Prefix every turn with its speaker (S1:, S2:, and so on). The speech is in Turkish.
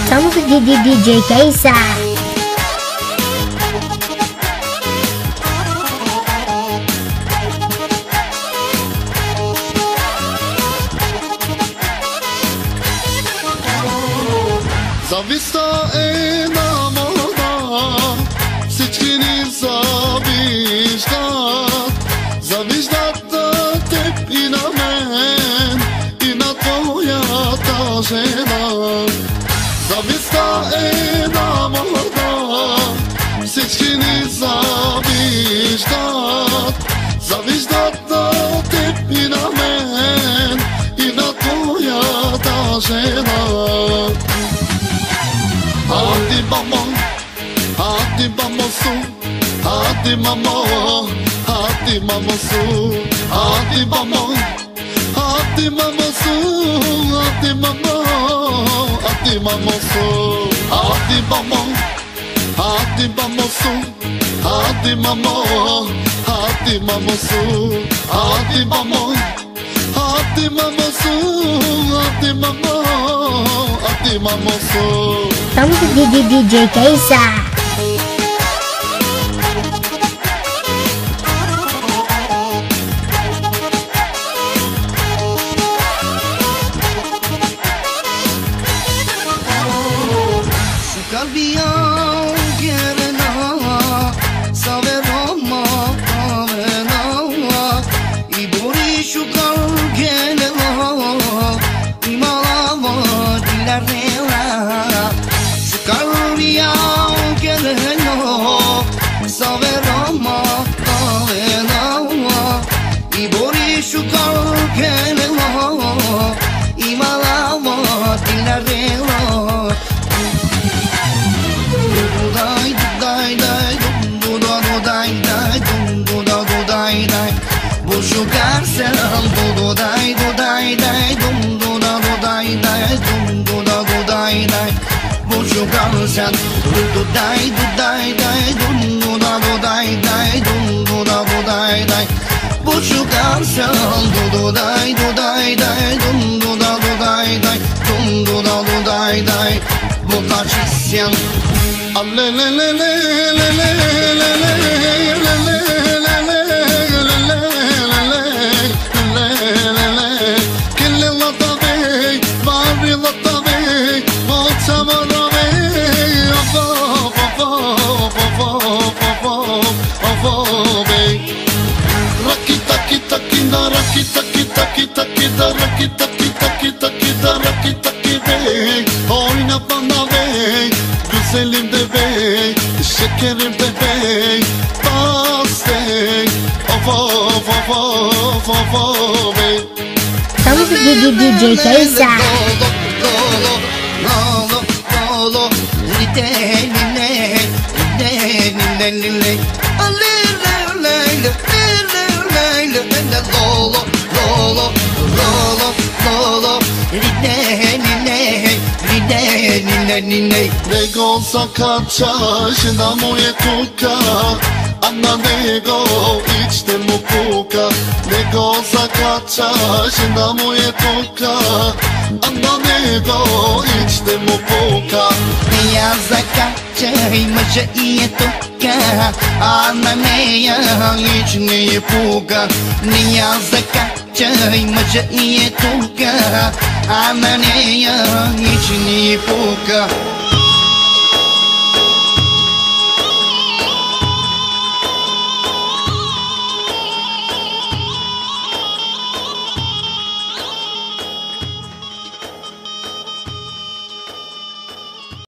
S1: Estamos de DJ Kaisa.
S2: Zavista enamoda, всички завиждат. Завиждат теб и на мен, и на твоята жена. Зависта енаmoda, всички ни завиждат. Завиждат теб и на мен, и на твоята жена. Hadi mama, hadi mama su, hadi mama, hadi mama su, hadi mama, hadi mama su, hadi mama, hadi mama su, hadi mama, hadi mama su, hadi mama, hadi mama su, hadi mama, hadi mama su, hadi mama, hadi mama su.
S1: Estamos de DJ Kaisa.
S3: Şu kalbiya gelena, saverama kavena, ibori şu kal gelena, imalava dilarela. Şu kalbiya gelena, saverama kavena, ibori şu kal gelena, imalava dilarela. Bu şu garselam do day do day day dum do da do day day dum do da do day day. Bu şu garsel do day do day day dum do da do day day dum do da do day day. Bu şu garsel do day do day day dum do da do day day dum do da do day day. Bu kaç isyan
S2: Allelelele. Oyna bana bey, güzelim de bey, şekerim de bey, bas bey, of of of of of of bey.
S1: Estamos de DJ Kaisa.
S2: Nego zakaczasz na moje tuka, a na niego idź mu puka. Nego zakaczasz na moje tuka, a na niego idź mu puka.
S3: Я закачай мъжа тука, а на нея ич не е пука. Я закачай мъжа тука, а на нея ич не е пука.